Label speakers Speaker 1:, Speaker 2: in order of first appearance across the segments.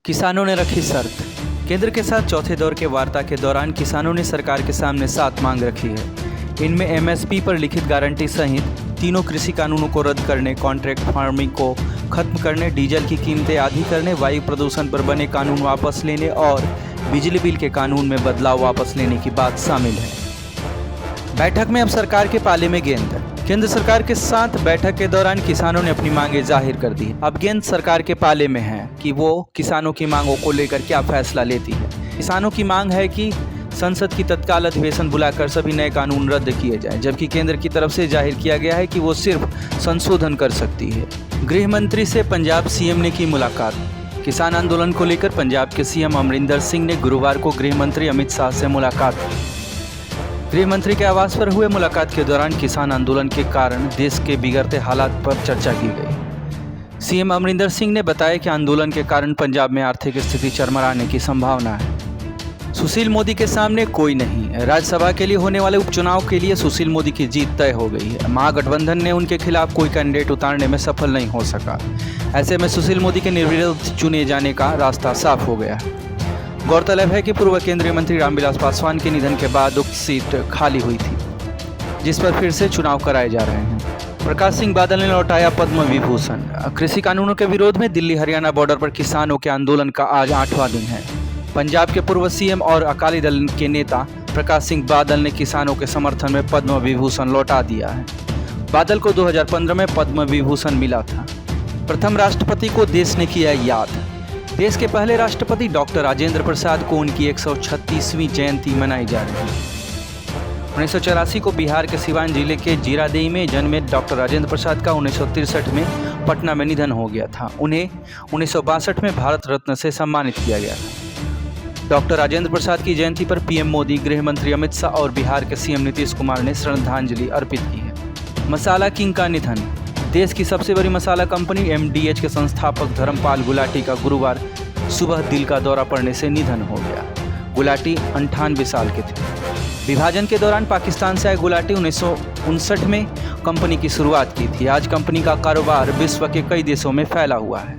Speaker 1: किसानों ने रखी शर्त। केंद्र के साथ चौथे दौर के वार्ता के दौरान किसानों ने सरकार के सामने 7 मांग रखी है। इनमें एमएसपी पर लिखित गारंटी सहित तीनों कृषि कानूनों को रद्द करने, कॉन्ट्रैक्ट फार्मिंग को खत्म करने, डीजल की कीमतें आधी करने, वायु प्रदूषण पर बने कानून वापस लेने और बिजली बिल के कानून में बदलाव वापस लेने की बात शामिल है। बैठक में अब सरकार के पाले में गेंद। केंद्र सरकार के साथ बैठक के दौरान किसानों ने अपनी मांगें जाहिर कर दी। अब गेंद सरकार के पाले में है कि वो किसानों की मांगों को लेकर क्या फैसला लेती है। किसानों की मांग है कि संसद की तत्काल अधिवेशन बुलाकर सभी नए कानून रद्द किए जाएं, जबकि केंद्र की तरफ से जाहिर किया गया है कि वो सिर्फ संशोधन कर सकती है। गृह मंत्री से पंजाब सीएम ने की मुलाकात। किसान आंदोलन को लेकर पंजाब के सीएम अमरिंदर सिंह ने गुरुवार को गृह मंत्री अमित शाह से मुलाकात की। गृह मंत्री के आवास पर हुए मुलाकात के दौरान किसान आंदोलन के कारण देश के बिगड़ते हालात पर चर्चा की गई। सीएम अमरिंदर सिंह ने बताया कि आंदोलन के कारण पंजाब में आर्थिक स्थिति चरमराने की संभावना है। सुशील मोदी के सामने कोई नहीं। राज्यसभा के लिए होने वाले उपचुनाव के लिए सुशील मोदी की जीत तय हो गई है। महागठबंधन ने उनके खिलाफ कोई कैंडिडेट उतारने में सफल नहीं हो सका। ऐसे में सुशील मोदी के निर्विरोध चुने जाने का रास्ता साफ हो गया। गौरतलब है कि पूर्व केंद्रीय मंत्री रामविलास पासवान के निधन के बाद उक्त सीट खाली हुई थी, जिस पर फिर से चुनाव कराए जा रहे हैं। प्रकाश सिंह बादल ने लौटाया पद्म विभूषण। कृषि कानूनों के विरोध में दिल्ली हरियाणा बॉर्डर पर किसानों के आंदोलन का आज 8वां दिन है। पंजाब के पूर्व सीएम और अकाली दल के नेता प्रकाश सिंह बादल ने किसानों के समर्थन में पद्म विभूषण लौटा दिया है। बादल को 2015 में पद्म विभूषण मिला था। प्रथम राष्ट्रपति को देश ने किया याद। देश के पहले राष्ट्रपति डॉक्टर राजेंद्र प्रसाद को उनकी 136वीं जयंती मनाई जा रही है। 1984 को बिहार के सिवान जिले के जीरादेई में जन्मे डॉक्टर राजेंद्र प्रसाद का 1963 में पटना में निधन हो गया था। उन्हें 1962 में भारत रत्न से सम्मानित किया गया था। डॉक्टर राजेंद्र प्रसाद की जयंती पर पीएम मोदी, गृह मंत्री अमित शाह और बिहार के सीएम नीतीश कुमार ने श्रद्धांजलि अर्पित की है। मसाला किंग का निधन। देश की सबसे बड़ी मसाला कंपनी एमडीएच के संस्थापक धर्मपाल गुलाटी का गुरुवार सुबह दिल का दौरा पड़ने से निधन हो गया। गुलाटी 98 साल के थे। विभाजन के दौरान पाकिस्तान से आए गुलाटी 1959 में कंपनी की शुरुआत की थी। आज कंपनी का कारोबार विश्व के कई देशों में फैला हुआ है।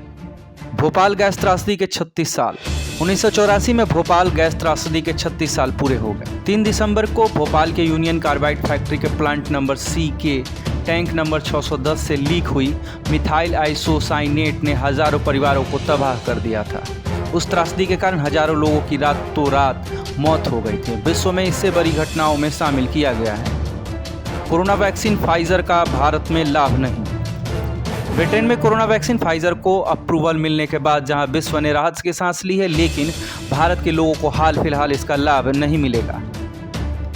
Speaker 1: भोपाल गैस त्रासदी के 36 साल। 1984 में भोपाल गैस त्रासदी के 36 साल पूरे हो गए। 3 दिसंबर को भोपाल के यूनियन कार्बाइड फैक्ट्री के प्लांट नंबर सी के टैंक नंबर 610 से लीक हुई मिथाइल आइसोसाइनेट ने हजारों परिवारों को तबाह कर दिया था। उस त्रासदी के कारण हजारों लोगों की रातों रात मौत हो गई थी। विश्व में इससे बड़ी घटनाओं में शामिल किया गया है। कोरोना वैक्सीन फाइजर का भारत में लाभ नहीं। ब्रिटेन में कोरोना वैक्सीन फाइजर को अप्रूवल मिलने के बाद जहां विश्व ने राहत की सांस ली है, लेकिन भारत के लोगों को हाल फिलहाल इसका लाभ नहीं मिलेगा।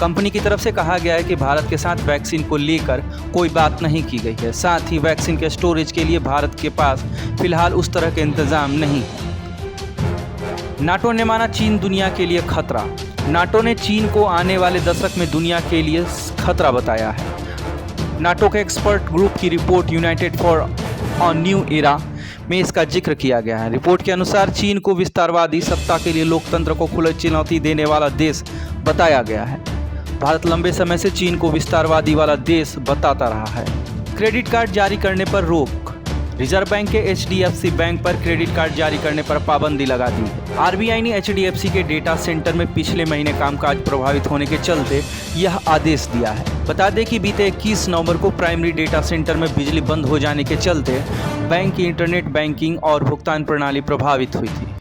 Speaker 1: कंपनी की तरफ से कहा गया है कि भारत के साथ वैक्सीन को लेकर कोई बात नहीं की गई है। साथ ही वैक्सीन के स्टोरेज के लिए भारत के पास फिलहाल उस तरह के इंतजाम नहीं है। नाटो ने माना चीन दुनिया के लिए खतरा। नाटो ने चीन को आने वाले दशक में दुनिया के लिए खतरा बताया है। नाटो के एक्सपर्ट ग्रुप की report United for a new era में इसका जिक्र किया गया है। रिपोर्ट के अनुसार चीन को विस्तारवादी सत्ता के लिए लोकतंत्र को खुली चुनौती देने वाला देश बताया गया है। भारत लंबे समय से चीन को विस्तारवादी वाला देश बताता रहा है। क्रेडिट कार्ड जारी करने पर रोक। रिजर्व बैंक के एचडीएफसी बैंक पर क्रेडिट कार्ड जारी करने पर पाबंदी लगा दी है। आरबीआई ने एचडीएफसी के डेटा सेंटर में पिछले महीने कामकाज प्रभावित होने के चलते यह आदेश दिया है। बता दें कि बीते 21 नवंबर को प्राइमरी डेटा सेंटर में बिजली बंद हो जाने के चलते बैंक की इंटरनेट बैंकिंग और भुगतान प्रणाली प्रभावित हुई थी।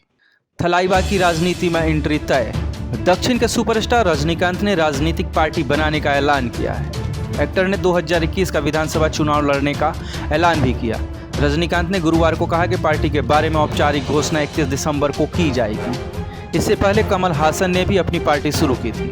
Speaker 1: थलाइवा की राजनीति में एंट्री तय। दक्षिण के सुपरस्टार रजनीकांत ने राजनीतिक पार्टी बनाने का ऐलान किया है। एक्टर ने 2021 का विधानसभा चुनाव लड़ने का ऐलान भी किया। रजनीकांत ने गुरुवार को कहा कि पार्टी के बारे में औपचारिक घोषणा 31 दिसंबर को की जाएगी। इससे पहले कमल हासन ने भी अपनी पार्टी शुरू की थी।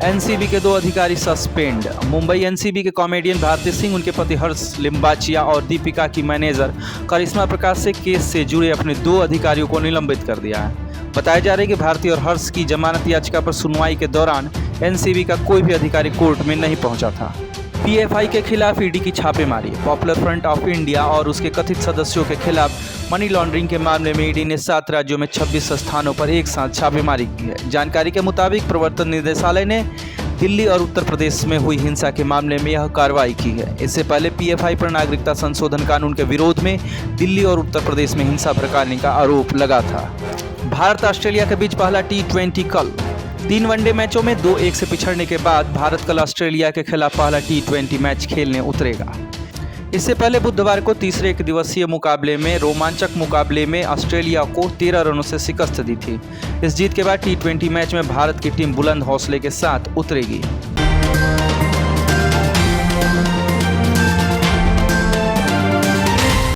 Speaker 1: एनसीबी के 2 अधिकारी सस्पेंड। मुंबई एनसीबी के कॉमेडियन भारती सिंह, उनके पति हर्ष लिम्बाचिया और दीपिका की मैनेजर करिश्मा प्रकाश से केस से जुड़े अपने 2 अधिकारियों को निलंबित कर दिया है। बताया जा रहा है कि भारती और हर्ष की जमानत याचिका पर सुनवाई के दौरान एनसीबी का कोई भी अधिकारी कोर्ट में नहीं पहुंचा था। पीएफआई के खिलाफ ईडी की छापेमारी। पॉपुलर फ्रंट ऑफ इंडिया और उसके कथित सदस्यों के खिलाफ मनी लॉन्ड्रिंग के मामले में ईडी ने 7 राज्यों में 26 स्थानों पर एक साथ छापेमारी की है। जानकारी के मुताबिक प्रवर्तन निदेशालय ने दिल्ली और उत्तर प्रदेश में हुई हिंसा के मामले में यह कार्रवाई की है। इससे पहले पीएफआई पर नागरिकता संशोधन कानून के विरोध में दिल्ली और उत्तर प्रदेश में हिंसा भड़काने का आरोप लगा था। भारत ऑस्ट्रेलिया के बीच पहला T20 कल। 3 वनडे मैचों में 2-1 से पिछड़ने के बाद भारत कल ऑस्ट्रेलिया के खिलाफ पहला T20 मैच खेलने उतरेगा। इससे पहले बुधवार को तीसरे एक दिवसीय मुकाबले में रोमांचक मुकाबले में ऑस्ट्रेलिया को 13 रनों से शिकस्त दी थी। इस जीत के बाद T20 मैच में भारत की टीम बुलंद हौसले के साथ उतरेगी।